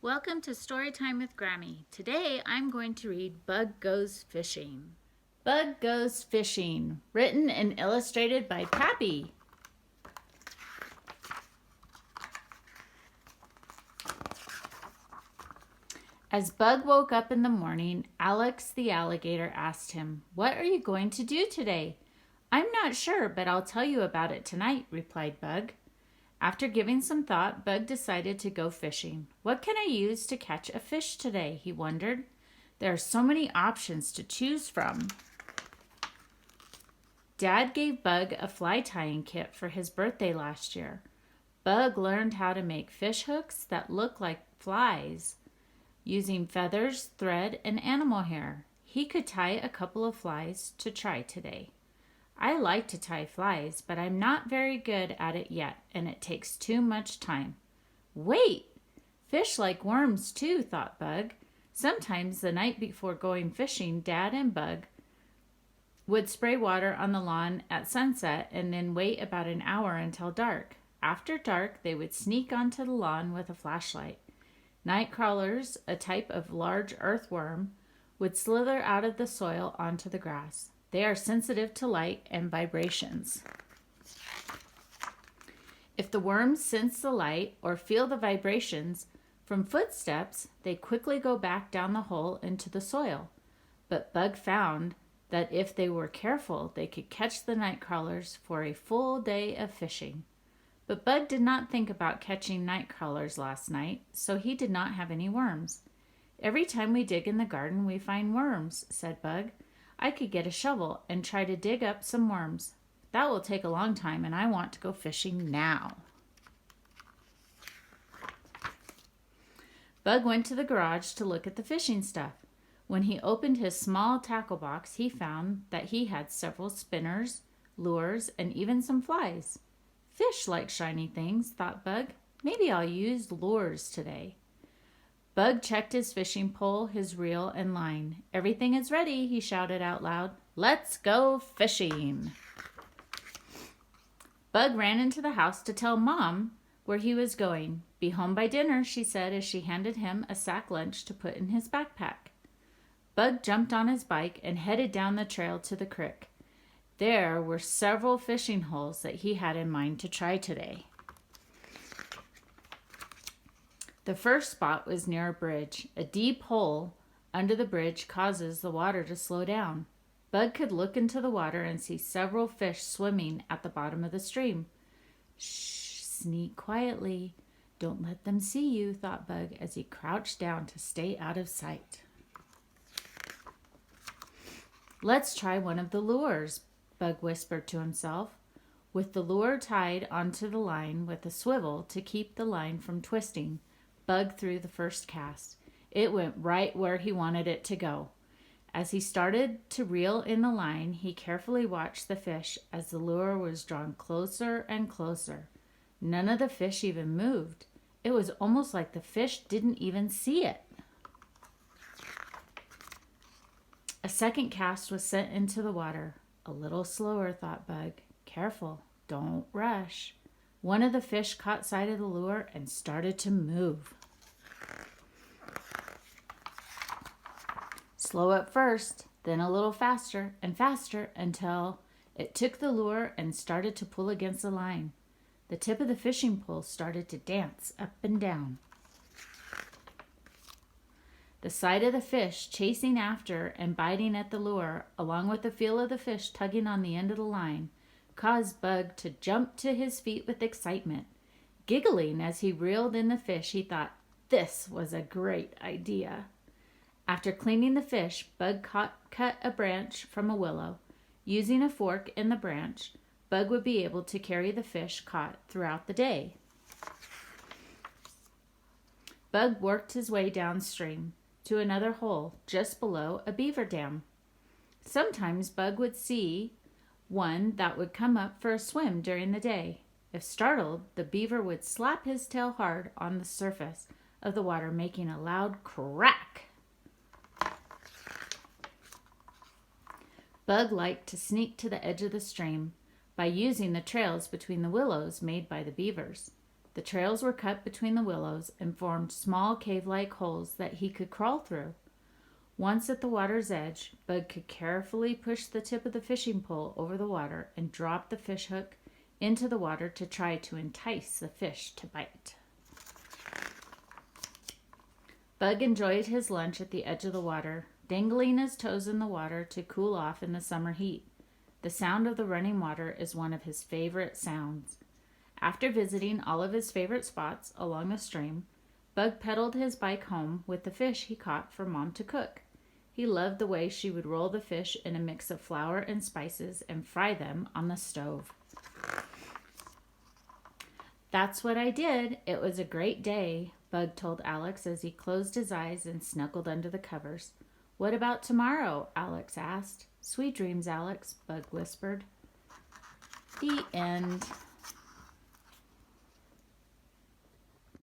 Welcome to Storytime with Grammy. Today I'm going to read Bug Goes Fishing. Bug Goes Fishing, written and illustrated by Pappy. As Bug woke up in the morning, Alex the alligator asked him, "What are you going to do today?" "I'm not sure, but I'll tell you about it tonight," replied Bug. After giving some thought, Bug decided to go fishing. "What can I use to catch a fish today?" he wondered. There are so many options to choose from. Dad gave Bug a fly tying kit for his birthday last year. Bug learned how to make fish hooks that look like flies using feathers, thread, and animal hair. He could tie a couple of flies to try today. "I like to tie flies, but I'm not very good at it yet, and it takes too much time." Wait! Fish like worms too, thought Bug. Sometimes the night before going fishing, Dad and Bug would spray water on the lawn at sunset and then wait about an hour until dark. After dark, they would sneak onto the lawn with a flashlight. Night crawlers, a type of large earthworm, would slither out of the soil onto the grass. They are sensitive to light and vibrations. If the worms sense the light or feel the vibrations from footsteps, they quickly go back down the hole into the soil. But Bug found that if they were careful, they could catch the night crawlers for a full day of fishing. But Bug did not think about catching night crawlers last night, so he did not have any worms. "Every time we dig in the garden, we find worms," said Bug. "I could get a shovel and try to dig up some worms. That will take a long time, and I want to go fishing now." Bug went to the garage to look at the fishing stuff. When he opened his small tackle box, he found that he had several spinners, lures, and even some flies. "Fish like shiny things," thought Bug. "Maybe I'll use lures today." Bug checked his fishing pole, his reel, and line. "Everything is ready," he shouted out loud. "Let's go fishing." Bug ran into the house to tell Mom where he was going. "Be home by dinner," she said as she handed him a sack lunch to put in his backpack. Bug jumped on his bike and headed down the trail to the creek. There were several fishing holes that he had in mind to try today. The first spot was near a bridge. A deep hole under the bridge causes the water to slow down. Bug could look into the water and see several fish swimming at the bottom of the stream. "Shh, sneak quietly. Don't let them see you," thought Bug as he crouched down to stay out of sight. "Let's try one of the lures," Bug whispered to himself. With the lure tied onto the line with a swivel to keep the line from twisting, Bug threw the first cast. It went right where he wanted it to go. As he started to reel in the line, he carefully watched the fish as the lure was drawn closer and closer. None of the fish even moved. It was almost like the fish didn't even see it. A second cast was sent into the water. A little slower, thought Bug. Careful, don't rush. One of the fish caught sight of the lure and started to move. Slow up first, then a little faster and faster until it took the lure and started to pull against the line. The tip of the fishing pole started to dance up and down. The sight of the fish chasing after and biting at the lure, along with the feel of the fish tugging on the end of the line, caused Bug to jump to his feet with excitement. Giggling as he reeled in the fish, he thought this was a great idea. After cleaning the fish, Bug cut a branch from a willow. Using a fork in the branch, Bug would be able to carry the fish caught throughout the day. Bug worked his way downstream to another hole just below a beaver dam. Sometimes Bug would see one that would come up for a swim during the day. If startled, the beaver would slap his tail hard on the surface of the water, making a loud crack. Bug liked to sneak to the edge of the stream by using the trails between the willows made by the beavers. The trails were cut between the willows and formed small cave-like holes that he could crawl through. Once at the water's edge, Bug could carefully push the tip of the fishing pole over the water and drop the fish hook into the water to try to entice the fish to bite. Bug enjoyed his lunch at the edge of the water, dangling his toes in the water to cool off in the summer heat. The sound of the running water is one of his favorite sounds. After visiting all of his favorite spots along the stream, Bug pedaled his bike home with the fish he caught for Mom to cook. He loved the way she would roll the fish in a mix of flour and spices and fry them on the stove. "That's what I did. It was a great day," Bug told Alex as he closed his eyes and snuggled under the covers. "What about tomorrow?" Alex asked. "Sweet dreams, Alex," Bug whispered. The end.